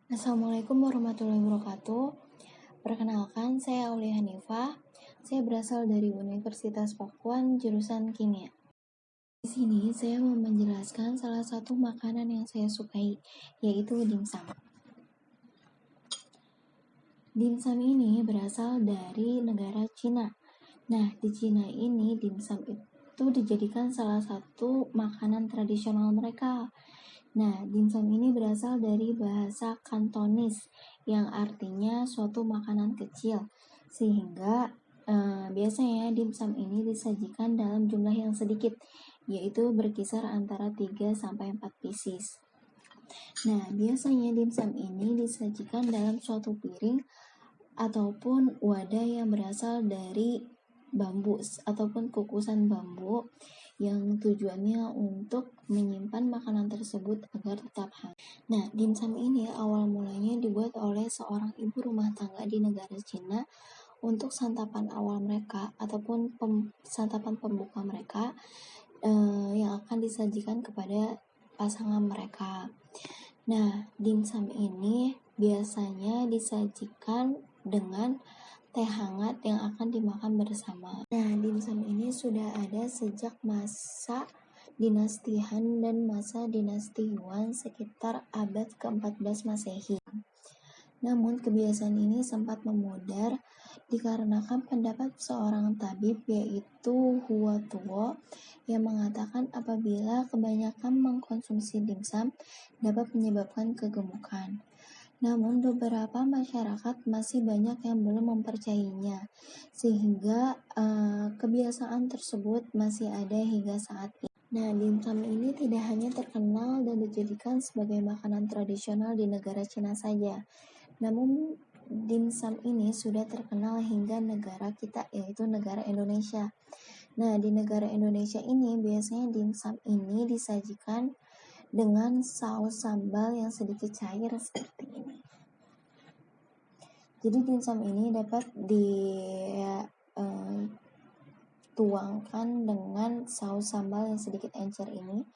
Assalamualaikum warahmatullahi wabarakatuh. Perkenalkan, saya Aulia Hanifah. Saya berasal dari Universitas Pakuan, jurusan Kimia. Di sini saya mau menjelaskan salah satu makanan yang saya sukai, yaitu dimsum. Dimsum ini berasal dari negara Cina. Nah, di Cina ini dimsum itu dijadikan salah satu makanan tradisional mereka. Nah, dimsum ini berasal dari bahasa Kantonis yang artinya suatu makanan kecil. Sehingga biasanya dimsum ini disajikan dalam jumlah yang sedikit, yaitu berkisar antara 3-4 pieces. Nah, biasanya dimsum ini disajikan dalam suatu piring ataupun wadah yang berasal dari bambu ataupun kukusan bambu yang tujuannya untuk menyimpan makanan tersebut agar tetap hangat. Nah, dimsum ini awal mulanya dibuat oleh seorang ibu rumah tangga di negara Cina untuk santapan awal mereka ataupun santapan pembuka mereka yang akan disajikan kepada pasangan mereka. Nah, dimsum ini biasanya disajikan dengan teh hangat yang akan dimakan bersama. Nah, dimsum ini sudah ada sejak masa dinasti Han dan masa dinasti Yuan sekitar abad ke-14 Masehi. Namun, kebiasaan ini sempat memudar dikarenakan pendapat seorang tabib yaitu Hua Tuo yang mengatakan apabila kebanyakan mengkonsumsi dimsum dapat menyebabkan kegemukan. Namun beberapa masyarakat masih banyak yang belum mempercayainya, sehingga kebiasaan tersebut masih ada hingga saat ini. Nah, dimsum ini tidak hanya terkenal dan dijadikan sebagai makanan tradisional di negara Cina saja, namun dimsum ini sudah terkenal hingga negara kita, yaitu negara Indonesia. Nah, di negara Indonesia ini biasanya dimsum ini disajikan dengan saus sambal yang sedikit cair seperti ini. Jadi dimsum ini dapat dituangkan dengan saus sambal yang sedikit encer ini,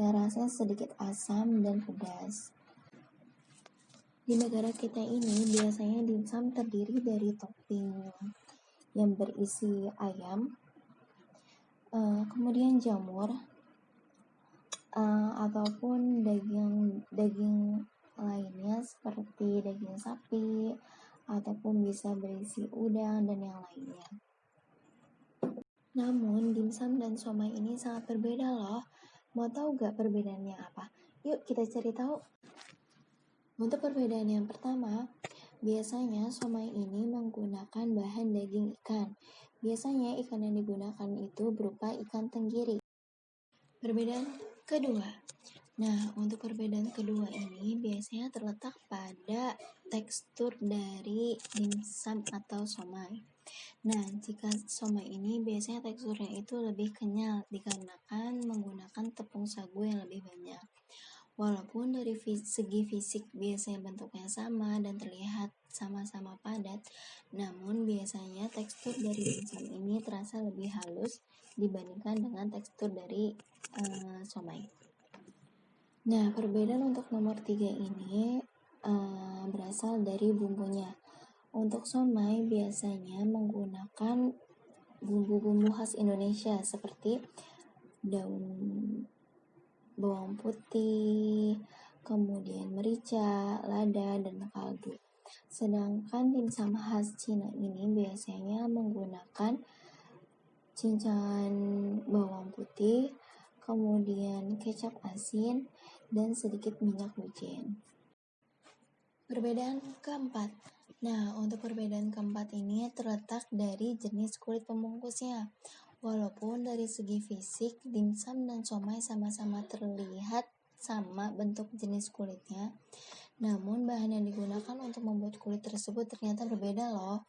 yang rasanya sedikit asam dan pedas. Di negara kita ini biasanya dimsum terdiri dari topping yang berisi ayam, kemudian jamur, ataupun daging lainnya seperti daging sapi, ataupun bisa berisi udang dan yang lainnya. Namun dimsum dan somai ini sangat berbeda loh. Mau tahu gak perbedaannya apa? Yuk kita cari tahu. Untuk perbedaan yang pertama, biasanya somai ini menggunakan bahan daging ikan. Biasanya ikan yang digunakan itu berupa ikan tenggiri. Perbedaan kedua. Nah, untuk perbedaan kedua ini biasanya terletak pada tekstur dari dimsum atau somai. Nah, jika somai ini biasanya teksturnya itu lebih kenyal dikarenakan menggunakan tepung sagu yang lebih banyak. Walaupun dari segi fisik biasanya bentuknya sama dan terlihat sama-sama padat, namun biasanya tekstur dari dimsum ini terasa lebih halus dibandingkan dengan tekstur dari somai. Nah, perbedaan untuk nomor 3 ini berasal dari bumbunya. Untuk somai biasanya menggunakan bumbu-bumbu khas Indonesia seperti daun bawang putih, kemudian merica, lada, dan kaldu. Sedangkan dimsum khas Cina ini biasanya menggunakan cincang bawang putih, kemudian kecap asin, dan sedikit minyak wijen. Perbedaan keempat. Nah, untuk perbedaan keempat ini terletak dari jenis kulit pembungkusnya. Walaupun dari segi fisik, dimsum dan somai sama-sama terlihat sama bentuk jenis kulitnya, namun bahan yang digunakan untuk membuat kulit tersebut ternyata berbeda loh.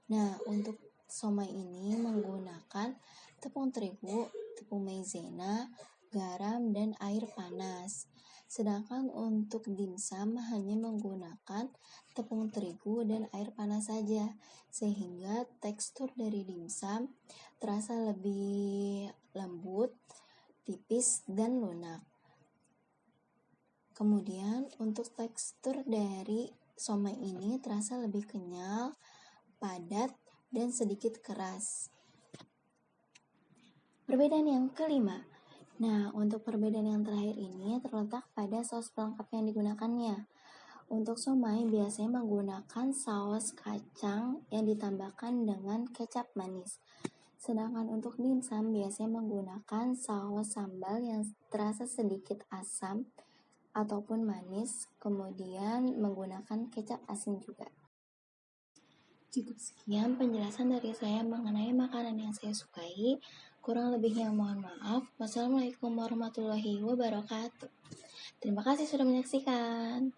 Nah, untuk somai ini menggunakan tepung terigu, tepung maizena, garam, dan air panas. Sedangkan untuk dimsum hanya menggunakan tepung terigu dan air panas saja, sehingga tekstur dari dimsum terasa lebih lembut, tipis, dan lunak. Kemudian untuk tekstur dari somai ini terasa lebih kenyal, padat, dan sedikit keras. Perbedaan yang kelima. Nah, untuk perbedaan yang terakhir ini terletak pada saus pelengkap yang digunakannya. Untuk somai biasanya menggunakan saus kacang yang ditambahkan dengan kecap manis. Sedangkan untuk dimsum biasanya menggunakan saus sambal yang terasa sedikit asam ataupun manis, kemudian menggunakan kecap asin juga. Cukup sekian penjelasan dari saya mengenai makanan yang saya sukai. Kurang lebihnya mohon maaf. Wassalamualaikum warahmatullahi wabarakatuh. Terima kasih sudah menyaksikan.